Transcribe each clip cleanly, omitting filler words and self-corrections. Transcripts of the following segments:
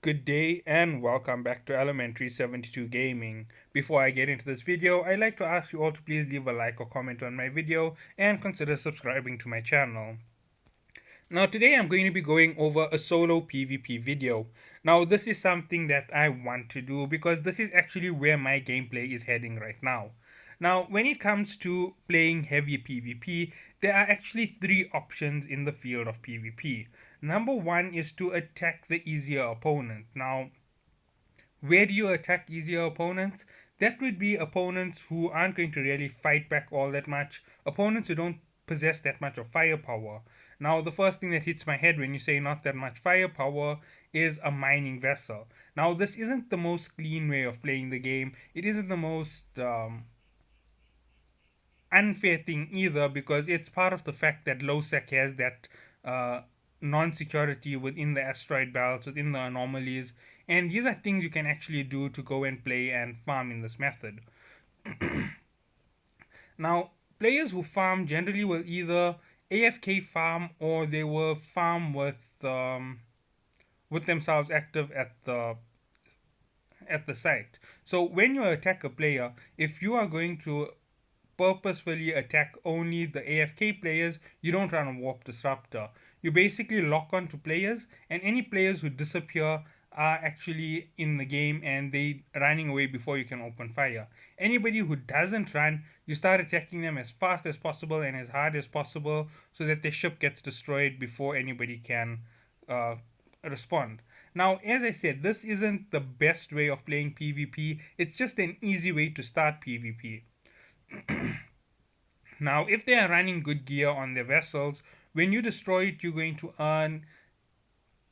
Good day and welcome back to Elementary 72 Gaming. Before I get into this video, I'd like to ask you all to please leave a like or comment on my video and consider subscribing to my channel. Now today I'm going to be going over a solo PvP video. Now this is something that I want to do because this is actually where my gameplay is heading right now. Now when it comes to playing heavy PvP, there are actually three options in the field of PvP. Number one is to attack the easier opponent. Now where do you attack easier opponents? That would be opponents who aren't going to really fight back all that much, opponents who don't possess that much of firepower. Now, the first thing that hits my head when you say not that much firepower is a mining vessel. Now, this isn't the most clean way of playing the game, it isn't the most unfair thing either because it's part of the fact that lowsec has that uh, non-security within the asteroid belts, within the anomalies, and these are things you can actually do to go and play and farm in this method. Now, players who farm generally will either AFK farm or they will farm with themselves active at the site. So when you attack a player, if you are going to purposefully attack only the AFK players, you don't run a warp disruptor. You basically lock on to players, and any players who disappear are actually in the game and they running away before you can open fire. Anybody who doesn't run, you start attacking them as fast as possible and as hard as possible so that the ship gets destroyed before anybody can uh, respond. Now, as I said, this isn't the best way of playing PvP, it's just an easy way to start PvP. Now, if they are running good gear on their vessels, when you destroy it, you're going to earn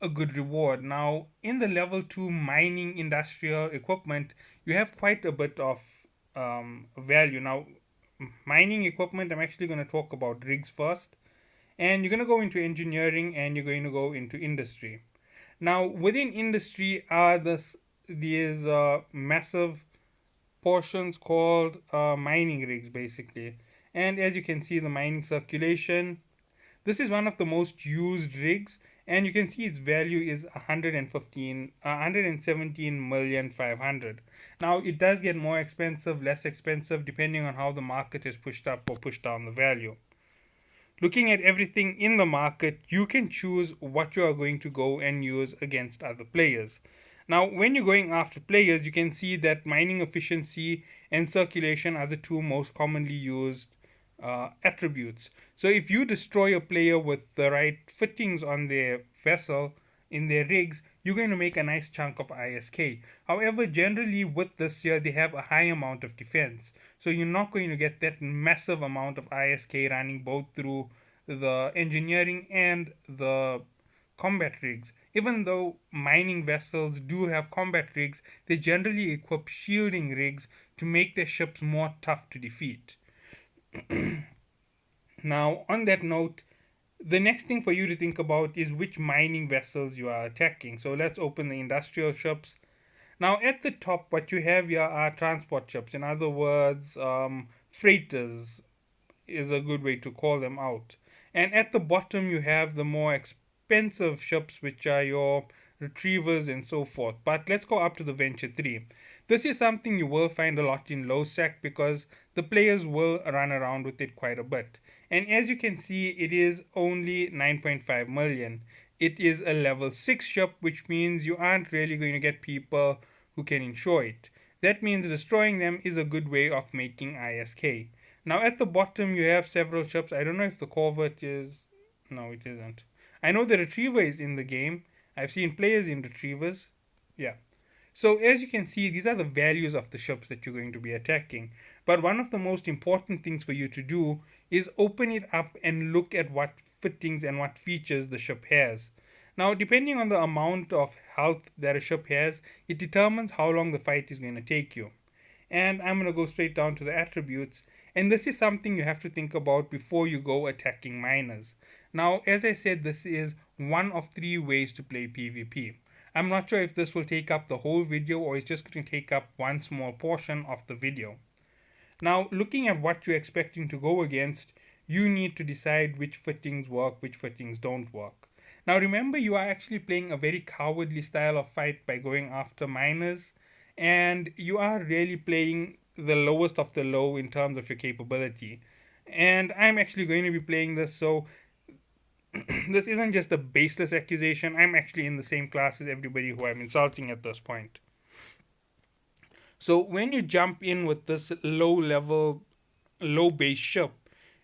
a good reward. Now, in the level 2 mining industrial equipment, you have quite a bit of value. Now, mining equipment, I'm actually going to talk about rigs first. And you're going to go into engineering and you're going to go into industry. Now, within industry are these massive portions called mining rigs, basically. And as you can see, the mining circulation, this is one of the most used rigs, and you can see its value is 117,500,000. Now it does get more expensive, less expensive, depending on how the market is pushed up or pushed down the value. Looking at everything in the market, you can choose what you are going to go and use against other players. Now, when you're going after players, you can see that mining efficiency and circulation are the two most commonly used attributes. So, if you destroy a player with the right fittings on their vessel, in their rigs, you're going to make a nice chunk of ISK. However, generally with this here, they have a high amount of defense. So you're not going to get that massive amount of ISK running both through the engineering and the combat rigs. Even though mining vessels do have combat rigs, they generally equip shielding rigs to make their ships more tough to defeat. Now, on that note, the next thing for you to think about is which mining vessels you are attacking. So let's open the industrial ships. Now, at the top, what you have here are transport ships. In other words, freighters is a good way to call them out. And at the bottom, you have the more expensive ships, which are your retrievers and so forth. But let's go up to the Venture 3. This is something you will find a lot in lowsec because the players will run around with it quite a bit. And as you can see, it is only 9.5 million. It is a level 6 ship, which means you aren't really going to get people who can insure it. That means destroying them is a good way of making ISK. Now at the bottom you have several ships. I don't know if the Corvette is... No, it isn't. I know the Retriever is in the game. I've seen players in Retrievers. Yeah. So as you can see, these are the values of the ships that you're going to be attacking. But one of the most important things for you to do is open it up and look at what fittings and what features the ship has. Now, depending on the amount of health that a ship has, it determines how long the fight is going to take you. And I'm going to go straight down to the attributes. And this is something you have to think about before you go attacking miners. Now, as I said, this is one of three ways to play PvP. I'm not sure if this will take up the whole video or it's just going to take up one small portion of the video. Now, looking at what you're expecting to go against, you need to decide which fittings work, which fittings don't work. Now remember, you are actually playing a very cowardly style of fight by going after miners, and you are really playing the lowest of the low in terms of your capability. And I'm actually going to be playing this, so this isn't just a baseless accusation. I'm actually in the same class as everybody who I'm insulting at this point. So when you jump in with this low level, low base ship,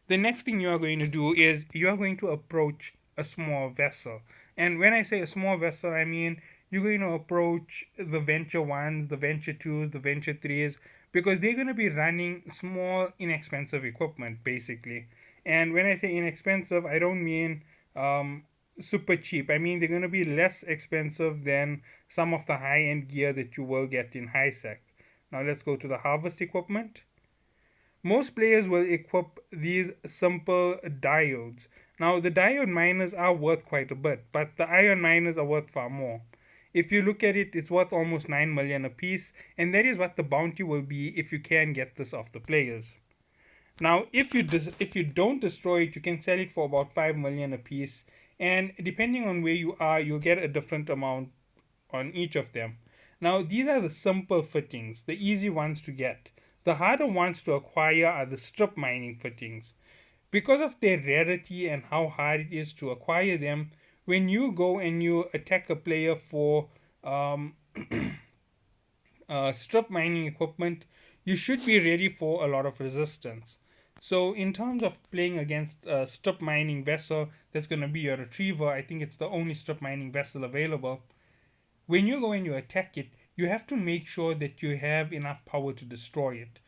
the next thing you are going to do is you are going to approach a small vessel. And when I say a small vessel, I mean you're going to approach the Venture 1s, the Venture 2s, the Venture 3s, because they're going to be running small, inexpensive equipment, basically. And when I say inexpensive, I don't mean um, super cheap. I mean they're going to be less expensive than some of the high end gear that you will get in high sec. Now let's go to the harvest equipment. Most players will equip these simple diodes. Now the diode miners are worth quite a bit, but the iron miners are worth far more. If you look at it, it's worth almost 9 million apiece, and that is what the bounty will be if you can get this off the players. Now, if you don't destroy it, you can sell it for about 5 million apiece, and depending on where you are, you'll get a different amount on each of them. Now, these are the simple fittings, the easy ones to get. The harder ones to acquire are the strip mining fittings. Because of their rarity and how hard it is to acquire them, when you go and you attack a player for um, strip mining equipment, you should be ready for a lot of resistance. So, in terms of playing against a strip mining vessel that's going to be your retriever, I think it's the only strip mining vessel available. When you go and you attack it, you have to make sure that you have enough power to destroy it,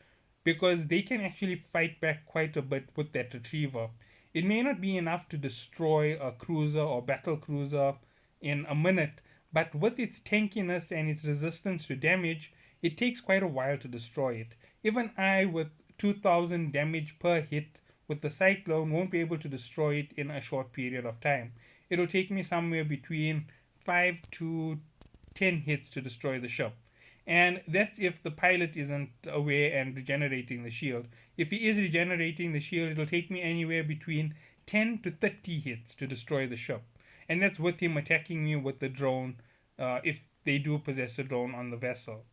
because they can actually fight back quite a bit with that retriever. It may not be enough to destroy a cruiser or battle cruiser in a minute, but with its tankiness and its resistance to damage, it takes quite a while to destroy it. Even I, with 2000 damage per hit with the cyclone, won't be able to destroy it in a short period of time. It'll take me somewhere between 5 to 10 hits to destroy the ship. And that's if the pilot isn't aware and regenerating the shield. If he is regenerating the shield, it'll take me anywhere between 10 to 30 hits to destroy the ship. And that's with him attacking me with the drone, if they do possess a drone on the vessel.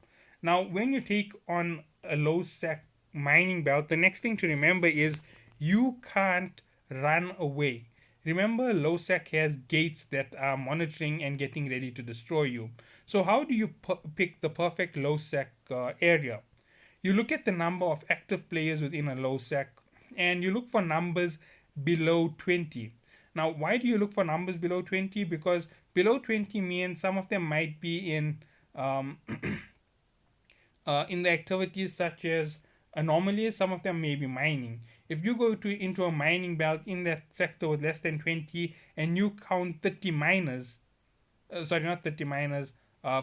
Now, when you take on a low sec mining belt, the next thing to remember is you can't run away. Remember, lowsec has gates that are monitoring and getting ready to destroy you. So how do you pick the perfect lowsec area? You look at the number of active players within a lowsec, and you look for numbers below 20. Now, why do you look for numbers below 20? Because below 20 means some of them might be um, in the activities such as anomalies. Some of them may be mining. If you go into a mining belt in that sector with less than 20 and you count 30 miners, sorry, not 30 miners,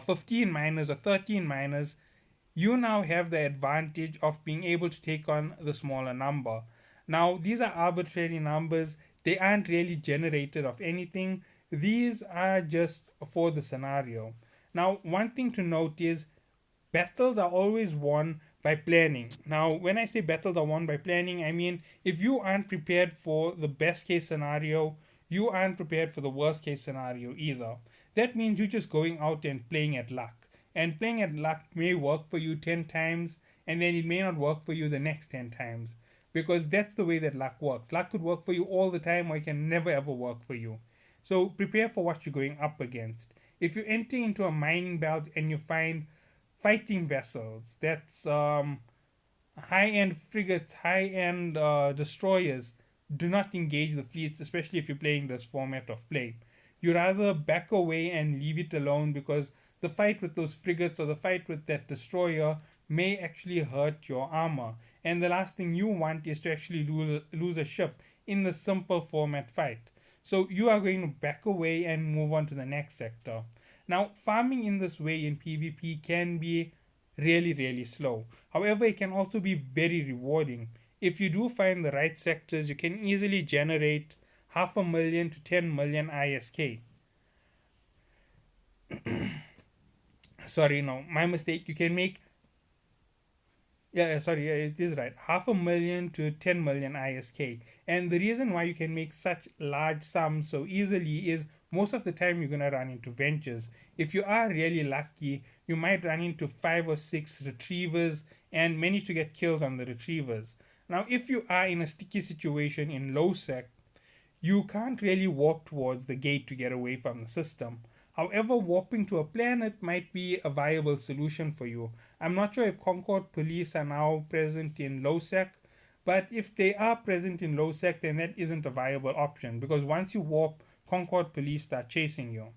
15 miners or 13 miners, you now have the advantage of being able to take on the smaller number. Now, these are arbitrary numbers, they aren't really generated of anything, these are just for the scenario. Now, one thing to note is battles are always won by planning. Now, when I say battles are won by planning, I mean if you aren't prepared for the best case scenario, you aren't prepared for the worst case scenario either. That means you're just going out and playing at luck. And playing at luck may work for you 10 times, and then it may not work for you the next 10 times. Because that's the way that luck works. Luck could work for you all the time, or it can never ever work for you. So prepare for what you're going up against. If you enter into a mining belt and you find fighting vessels, that's high end frigates, high end destroyers, do not engage the fleets, especially if you're playing this format of play. You rather back away and leave it alone, because the fight with those frigates or the fight with that destroyer may actually hurt your armor. And the last thing you want is to actually lose a ship in the simple format fight. So you are going to back away and move on to the next sector. Now, farming in this way in PvP can be really, really slow. However, it can also be very rewarding. If you do find the right sectors, you can easily generate 500,000 to 10 million ISK. Sorry, no, my mistake. You can make, sorry, it is right. 500,000 to 10 million ISK. And the reason why you can make such large sums so easily is most of the time you're going to run into ventures. If you are really lucky, you might run into 5 or 6 retrievers and manage to get kills on the retrievers. Now, if you are in a sticky situation in lowsec, you can't really warp towards the gate to get away from the system. However, warping to a planet might be a viable solution for you. I'm not sure if Concord police are now present in lowsec, but if they are present in lowsec, then that isn't a viable option because once you warp, Concord police start chasing you.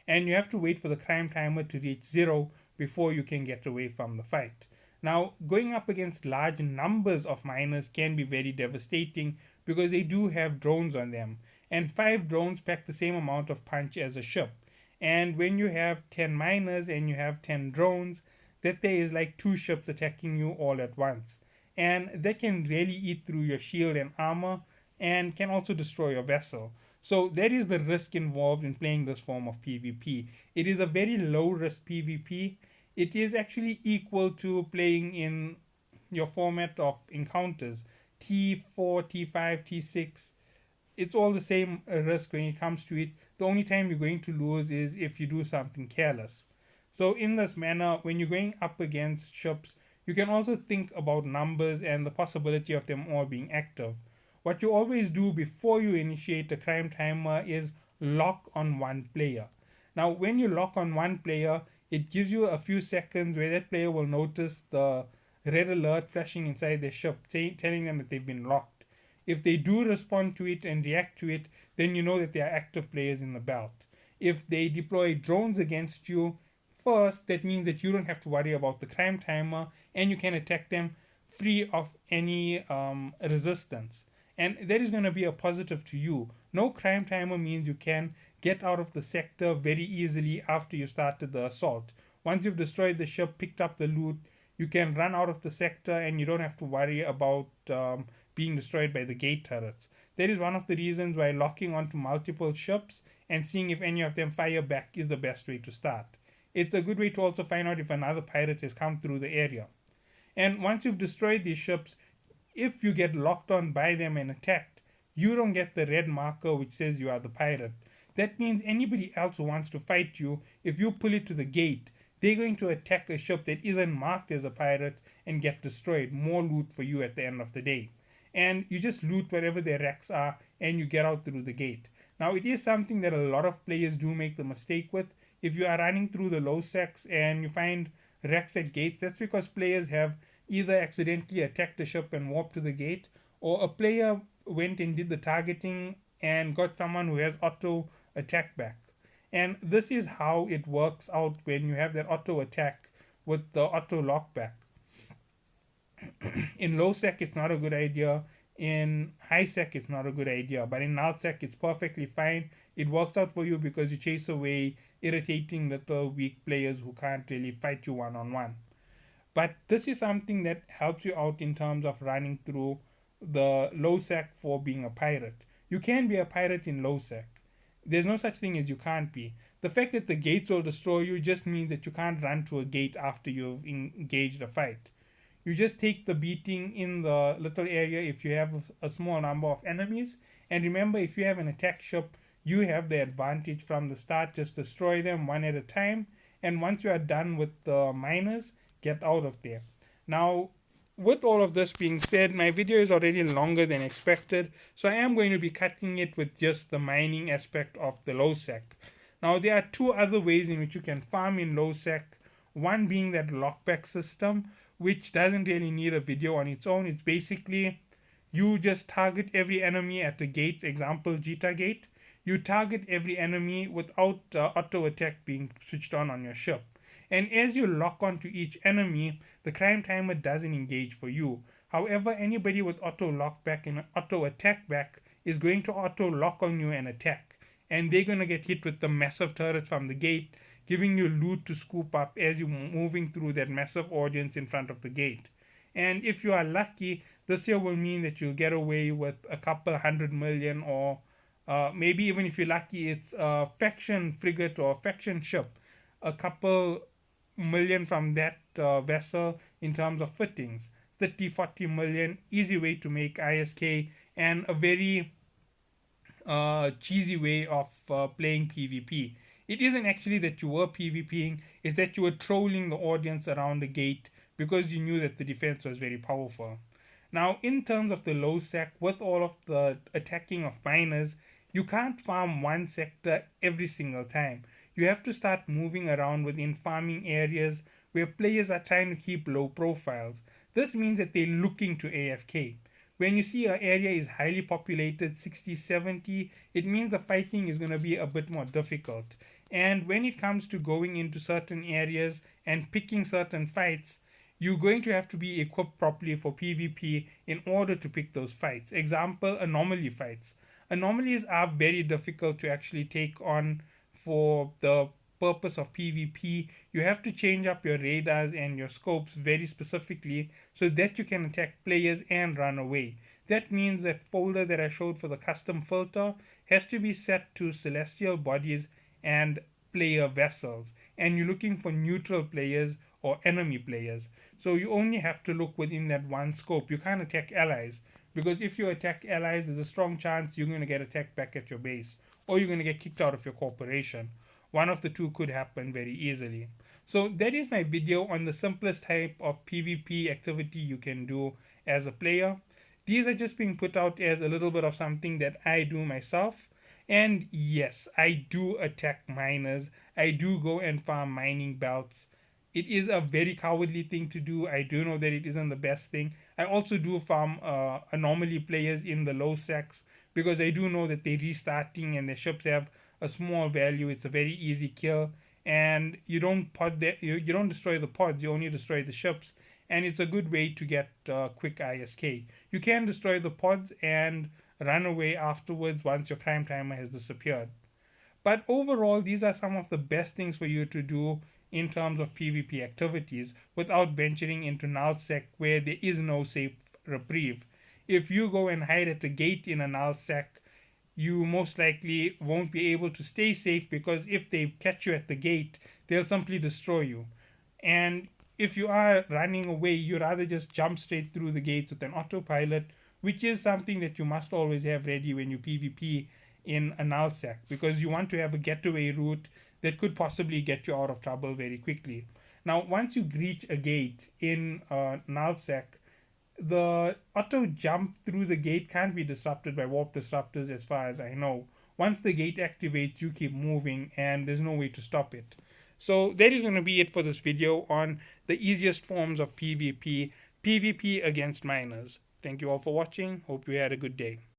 And you have to wait for the crime timer to reach 0 before you can get away from the fight. Now, going up against large numbers of miners can be very devastating because they do have drones on them, and 5 drones pack the same amount of punch as a ship. And when you have 10 miners and you have 10 drones, that there is like 2 ships attacking you all at once. And that can really eat through your shield and armor and can also destroy your vessel. So that is the risk involved in playing this form of PvP. It is a very low risk PvP. It is actually equal to playing in your format of encounters T4, T5, T6. It's all the same risk when it comes to it. The only time you're going to lose is if you do something careless. So, in this manner, when you're going up against ships, you can also think about numbers and the possibility of them all being active. What you always do before you initiate the crime timer is lock on one player. Now, when you lock on one player, it gives you a few seconds where that player will notice the red alert flashing inside their ship, telling them that they've been locked. If they do respond to it and react to it, then you know that they are active players in the belt. If they deploy drones against you, first, that means that you don't have to worry about the crime timer and you can attack them free of any resistance. And that is going to be a positive to you. No crime timer means you can get out of the sector very easily after you started the assault. Once you've destroyed the ship, picked up the loot, you can run out of the sector and you don't have to worry about being destroyed by the gate turrets. That is one of the reasons why locking onto multiple ships and seeing if any of them fire back is the best way to start. It's a good way to also find out if another pirate has come through the area. And once you've destroyed these ships, if you get locked on by them and attacked, you don't get the red marker which says you are the pirate. That means anybody else who wants to fight you, if you pull it to the gate, they're going to attack a ship that isn't marked as a pirate and get destroyed. More loot for you at the end of the day. And you just loot wherever their wrecks are and you get out through the gate. Now, it is something that a lot of players do make the mistake with. If you are running through the low secs and you find wrecks at gates, that's because players have either accidentally attacked the ship and warped to the gate, or a player went and did the targeting and got someone who has auto attack back. And this is how it works out when you have that auto attack with the auto lockback. In low sec, it's not a good idea. In high sec, it's not a good idea. But in null sec, it's perfectly fine. It works out for you because you chase away irritating little weak players who can't really fight you one on one. But this is something that helps you out in terms of running through the low sec for being a pirate. You can be a pirate in low sec. There's no such thing as you can't be. The fact that the gates will destroy you just means that you can't run to a gate after you've engaged a fight. You just take the beating in the little area if you have a small number of enemies. And remember, if you have an attack ship, you have the advantage from the start. Just destroy them one at a time. And once you are done with the miners, get out of there. Now, with all of this being said, my video is already longer than expected, so I am going to be cutting it with just the mining aspect of the low sec. Now, there are 2 other ways in which you can farm in low sec. One being that lockback system, which doesn't really need a video on its own. It's basically you just target every enemy at the gate, example Jita gate. You target every enemy without auto attack being switched on your ship. And as you lock onto each enemy, the crime timer doesn't engage for you. However, anybody with auto lockback and auto attack back is going to auto lock on you and attack. And they're going to get hit with the massive turrets from the gate, giving you loot to scoop up as you're moving through that massive audience in front of the gate. And if you are lucky, this year will mean that you'll get away with a couple 100 million, or maybe even if you're lucky, it's a faction frigate or a faction ship. A couple million from that vessel in terms of fittings. 30-40 million, easy way to make ISK, and a very cheesy way of playing PvP. It isn't actually that you were PvPing, it's that you were trolling the audience around the gate because you knew that the defense was very powerful. Now, in terms of the low sec, with all of the attacking of miners, you can't farm one sector every single time. You have to start moving around within farming areas where players are trying to keep low profiles. This means that they're looking to AFK. When you see an area is highly populated, 60, 70, it means the fighting is going to be a bit more difficult. And when it comes to going into certain areas and picking certain fights, you're going to have to be equipped properly for PvP in order to pick those fights. Example, anomaly fights. Anomalies are very difficult to actually take on for the purpose of PvP. You have to change up your radars and your scopes very specifically so that you can attack players and run away. That means that folder that I showed for the custom filter has to be set to celestial bodies and player vessels, and you're looking for neutral players or enemy players. So you only have to look within that one scope. You can't attack allies because if you attack allies, there's a strong chance you're going to get attacked back at your base or you're going to get kicked out of your corporation. One of the two could happen very easily. So that is my video on the simplest type of PvP activity you can do as a player. These are just being put out as a little bit of something that I do myself. And yes, I do attack miners. I do go and farm mining belts. It is a very cowardly thing to do. I do know that it isn't the best thing. I also do farm anomaly players in the low secs because I do know that they're restarting and their ships have a small value. It's a very easy kill, and you don't you don't destroy the pods. You only destroy the ships, and it's a good way to get quick ISK. You can destroy the pods and run away afterwards once your crime timer has disappeared. But overall, these are some of the best things for you to do in terms of PvP activities without venturing into nullsec where there is no safe reprieve. If you go and hide at a gate in a nullsec, you most likely won't be able to stay safe because if they catch you at the gate, they'll simply destroy you. And if you are running away, you rather just jump straight through the gates with an autopilot, which is something that you must always have ready when you PvP in a nullsec because you want to have a getaway route that could possibly get you out of trouble very quickly. Now, once you reach a gate in nullsec, the auto jump through the gate can't be disrupted by warp disruptors as far as I know. Once the gate activates, you keep moving and there's no way to stop it. So that is going to be it for this video on the easiest forms of PvP against miners. Thank you all for watching. Hope you had a good day.